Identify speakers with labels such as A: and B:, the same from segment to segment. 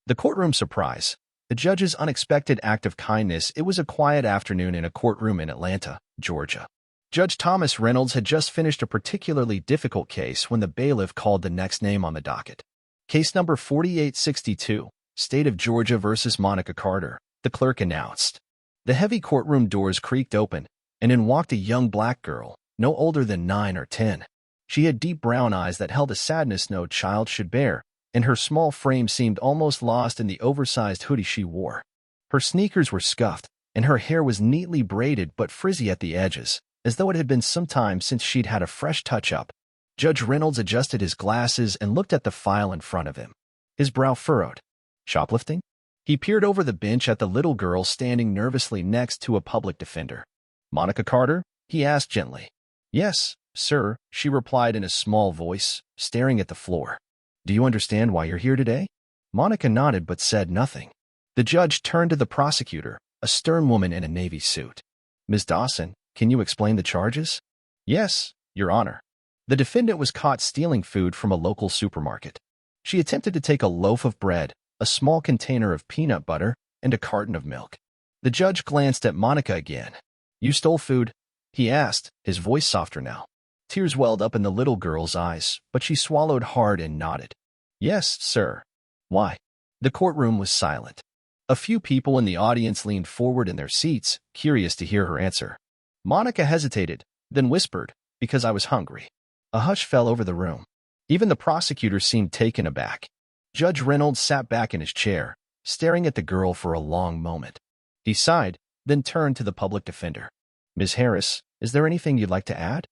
A: The courtroom surprise. The judge's unexpected act of kindness. It was a quiet afternoon in a courtroom in Atlanta, Georgia. Judge Thomas Reynolds had just finished a particularly difficult case when the bailiff called the next name on the docket. Case number 4862, State of Georgia versus Monica Carter, the clerk announced. The heavy courtroom doors creaked open, and in walked a young black girl, no older than 9 or 10. She had deep brown eyes that held a sadness no child should bear, and her small frame seemed almost lost in the oversized hoodie she wore. Her sneakers were scuffed, and her hair was neatly braided but frizzy at the edges, as though it had been some time since she'd had a fresh touch-up. Judge Reynolds adjusted his glasses and looked at the file in front of him. His brow furrowed. Shoplifting? He peered over the bench at the little girl standing nervously next to a public defender. Monica Carter? He asked gently. Yes, sir, she replied in a small voice, staring at the floor. Do you understand why you're here today? Monica nodded but said nothing. The judge turned to the prosecutor, a stern woman in a navy suit. Ms. Dawson, can you explain the charges? Yes, Your Honor. The defendant was caught stealing food from a local supermarket. She attempted to take a loaf of bread, a small container of peanut butter, and a carton of milk. The judge glanced at Monica again. You stole food? He asked, his voice softer now. Tears welled up in the little girl's eyes, but she swallowed hard and nodded. Yes, sir. Why? The courtroom was silent. A few people in the audience leaned forward in their seats, curious to hear her answer. Monica hesitated, then whispered, because I was hungry. A hush fell over the room. Even the prosecutor seemed taken aback. Judge Reynolds sat back in his chair, staring at the girl for a long moment. He sighed, then turned to the public defender. Ms. Harris, is there anything you'd like to add?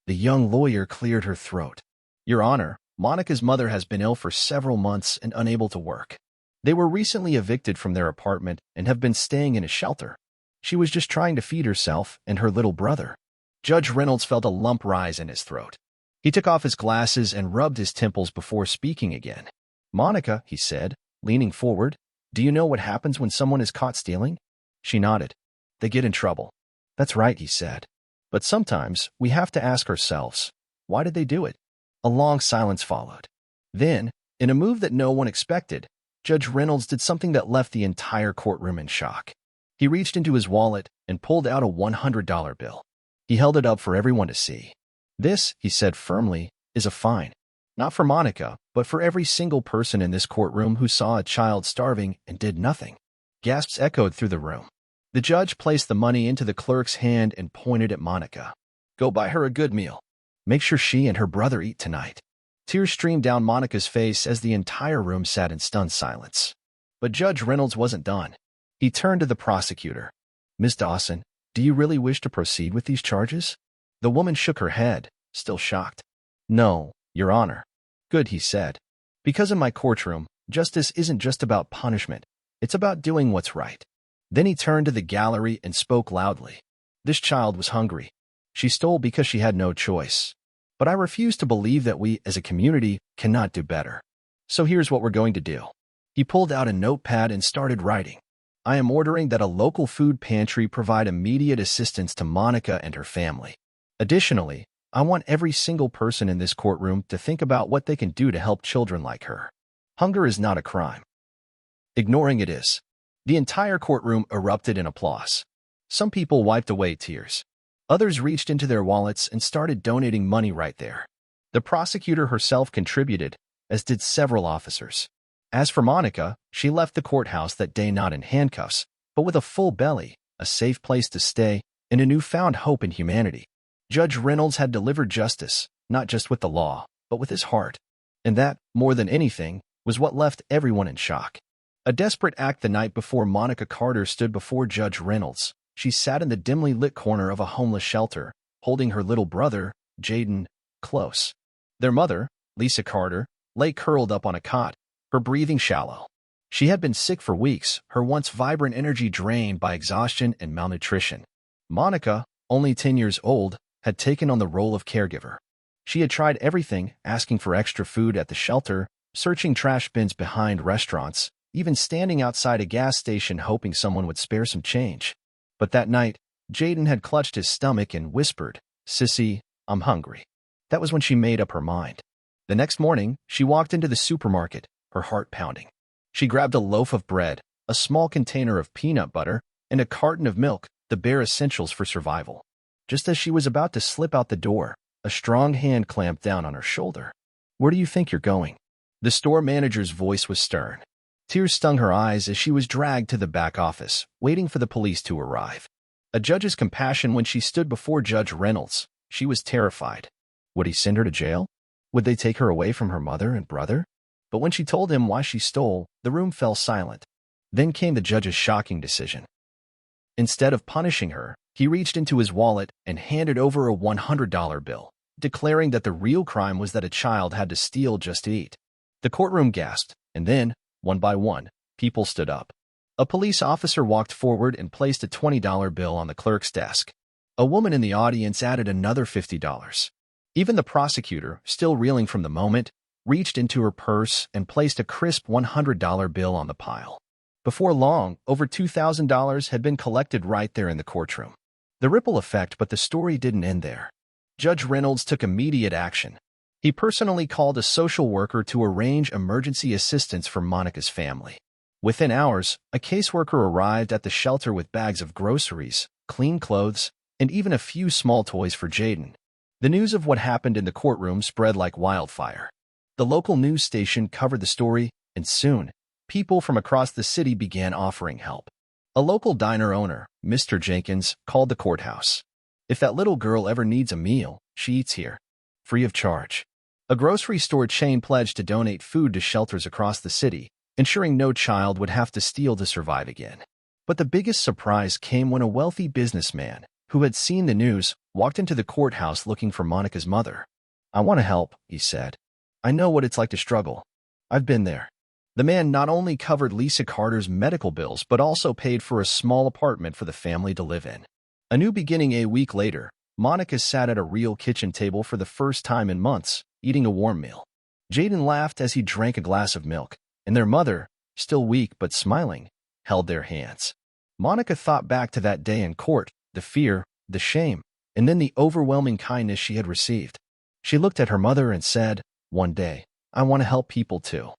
A: The young lawyer cleared her throat. Your Honor, Monica's mother has been ill for several months and unable to work. They were recently evicted from their apartment and have been staying in a shelter. She was just trying to feed herself and her little brother. Judge Reynolds felt a lump rise in his throat. He took off his glasses and rubbed his temples before speaking again. Monica, he said, leaning forward, do you know what happens when someone is caught stealing? She nodded. They get in trouble. That's right, he said. But sometimes we have to ask ourselves, why did they do it? A long silence followed. Then, in a move that no one expected, Judge Reynolds did something that left the entire courtroom in shock. He reached into his wallet and pulled out a $100 bill. He held it up for everyone to see. This, he said firmly, is a fine. Not for Monica, but for every single person in this courtroom who saw a child starving and did nothing. Gasps echoed through the room. The judge placed the money into the clerk's hand and pointed at Monica. Go buy her a good meal. Make sure she and her brother eat tonight. Tears streamed down Monica's face as the entire room sat in stunned silence. But Judge Reynolds wasn't done. He turned to the prosecutor. Ms. Dawson, do you really wish to proceed with these charges? The woman shook her head, still shocked. No, Your Honor. Good, he said. Because in my courtroom, justice isn't just about punishment. It's about doing what's right. Then he turned to the gallery and spoke loudly. This child was hungry. She stole because she had no choice. But I refuse to believe that we, as a community, cannot do better. So here's what we're going to do. He pulled out a notepad and started writing. I am ordering that a local food pantry provide immediate assistance to Monica and her family. Additionally, I want every single person in this courtroom to think about what they can do to help children like her. Hunger is not a crime. Ignoring it is. The entire courtroom erupted in applause. Some people wiped away tears. Others reached into their wallets and started donating money right there. The prosecutor herself contributed, as did several officers. As for Monica, she left the courthouse that day not in handcuffs, but with a full belly, a safe place to stay, and a newfound hope in humanity. Judge Reynolds had delivered justice, not just with the law, but with his heart. And that, more than anything, was what left everyone in shock. A desperate act the night before Monica Carter stood before Judge Reynolds. She sat in the dimly lit corner of a homeless shelter, holding her little brother, Jaden, close. Their mother, Lisa Carter, lay curled up on a cot, her breathing shallow. She had been sick for weeks, her once vibrant energy drained by exhaustion and malnutrition. Monica, only 10 years old, had taken on the role of caregiver. She had tried everything, asking for extra food at the shelter, searching trash bins behind restaurants, even standing outside a gas station hoping someone would spare some change. But that night, Jaden had clutched his stomach and whispered, "Sissy, I'm hungry." That was when she made up her mind. The next morning, she walked into the supermarket, her heart pounding. She grabbed a loaf of bread, a small container of peanut butter, and a carton of milk, the bare essentials for survival. Just as she was about to slip out the door, a strong hand clamped down on her shoulder. "Where do you think you're going?" The store manager's voice was stern. Tears stung her eyes as she was dragged to the back office, waiting for the police to arrive. A judge's compassion when she stood before Judge Reynolds. She was terrified. Would he send her to jail? Would they take her away from her mother and brother? But when she told him why she stole, the room fell silent. Then came the judge's shocking decision. Instead of punishing her, he reached into his wallet and handed over a $100 bill, declaring that the real crime was that a child had to steal just to eat. The courtroom gasped, and then, one by one, people stood up. A police officer walked forward and placed a $20 bill on the clerk's desk. A woman in the audience added another $50. Even the prosecutor, still reeling from the moment, reached into her purse and placed a crisp $100 bill on the pile. Before long, over $2,000 had been collected right there in the courtroom. The ripple effect, but the story didn't end there. Judge Reynolds took immediate action. He personally called a social worker to arrange emergency assistance for Monica's family. Within hours, a caseworker arrived at the shelter with bags of groceries, clean clothes, and even a few small toys for Jaden. The news of what happened in the courtroom spread like wildfire. The local news station covered the story, and soon, people from across the city began offering help. A local diner owner, Mr. Jenkins, called the courthouse. "If that little girl ever needs a meal, she eats here. Free of charge." A grocery store chain pledged to donate food to shelters across the city, ensuring no child would have to steal to survive again. But the biggest surprise came when a wealthy businessman, who had seen the news, walked into the courthouse looking for Monica's mother. "I want to help," he said. "I know what it's like to struggle. I've been there." The man not only covered Lisa Carter's medical bills but also paid for a small apartment for the family to live in. A new beginning. A week later, Monica sat at a real kitchen table for the first time in months, eating a warm meal. Jaden laughed as he drank a glass of milk, and their mother, still weak but smiling, held their hands. Monica thought back to that day in court, the fear, the shame, and then the overwhelming kindness she had received. She looked at her mother and said, "One day, I want to help people too.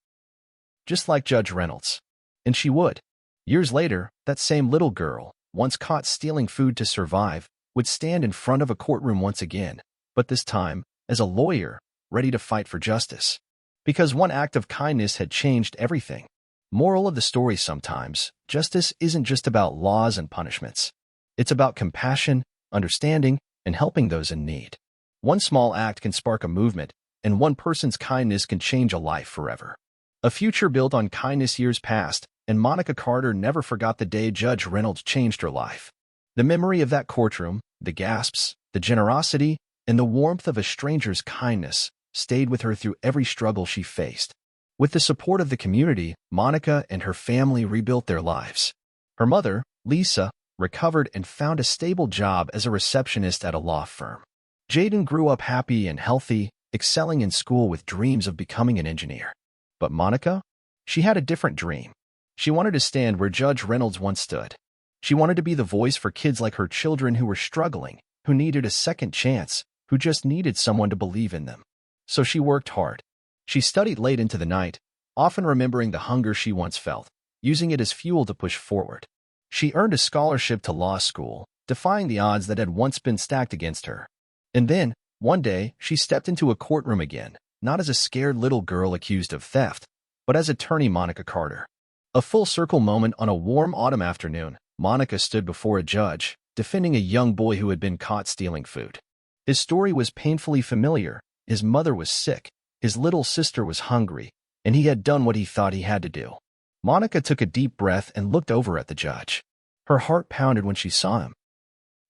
A: Just like Judge Reynolds." And she would. Years later, that same little girl, once caught stealing food to survive, would stand in front of a courtroom once again, but this time, as a lawyer, ready to fight for justice. Because one act of kindness had changed everything. Moral of the story: sometimes, justice isn't just about laws and punishments. It's about compassion, understanding, and helping those in need. One small act can spark a movement, and one person's kindness can change a life forever. A future built on kindness. Years passed, and Monica Carter never forgot the day Judge Reynolds changed her life. The memory of that courtroom, the gasps, the generosity, and the warmth of a stranger's kindness stayed with her through every struggle she faced. With the support of the community, Monica and her family rebuilt their lives. Her mother, Lisa, recovered and found a stable job as a receptionist at a law firm. Jaden grew up happy and healthy, excelling in school with dreams of becoming an engineer. But Monica? She had a different dream. She wanted to stand where Judge Reynolds once stood. She wanted to be the voice for kids like her children who were struggling, who needed a second chance, who just needed someone to believe in them. So she worked hard. She studied late into the night, often remembering the hunger she once felt, using it as fuel to push forward. She earned a scholarship to law school, defying the odds that had once been stacked against her. And then, one day, she stepped into a courtroom again, not as a scared little girl accused of theft, but as attorney Monica Carter. A full-circle moment. On a warm autumn afternoon, Monica stood before a judge, defending a young boy who had been caught stealing food. His story was painfully familiar. His mother was sick, his little sister was hungry, and he had done what he thought he had to do. Monica took a deep breath and looked over at the judge. Her heart pounded when she saw him.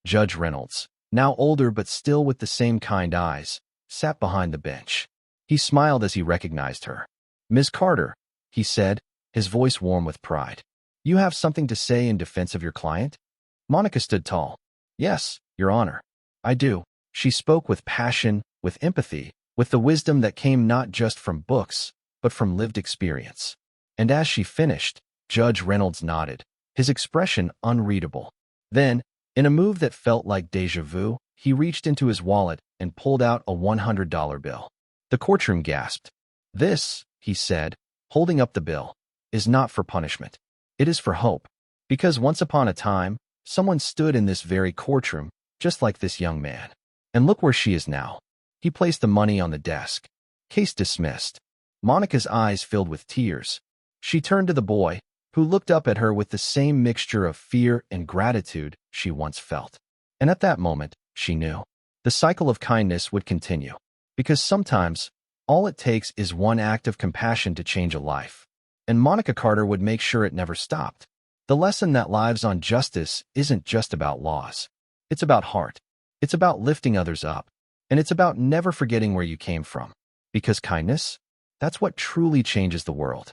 A: Judge Reynolds, now older but still with the same kind eyes, sat behind the bench. He smiled as he recognized her. "Ms. Carter," he said, his voice warm with pride. "You have something to say in defense of your client?" Monica stood tall. "Yes, Your Honor, I do." She spoke with passion, with empathy, with the wisdom that came not just from books, but from lived experience. And as she finished, Judge Reynolds nodded, his expression unreadable. Then, in a move that felt like déjà vu, he reached into his wallet and pulled out a $100 bill. The courtroom gasped. "This," he said, holding up the bill, is not for punishment. It is for hope. Because once upon a time, someone stood in this very courtroom, just like this young man. And look where she is now. He placed the money on the desk. Case dismissed. Monica's eyes filled with tears. She turned to the boy, who looked up at her with the same mixture of fear and gratitude she once felt. And at that moment, she knew. The cycle of kindness would continue. Because sometimes, all it takes is one act of compassion to change a life. And Monica Carter would make sure it never stopped. The lesson that lives on justice isn't just about laws. It's about heart. It's about lifting others up. And it's about never forgetting where you came from. Because kindness, that's what truly changes the world.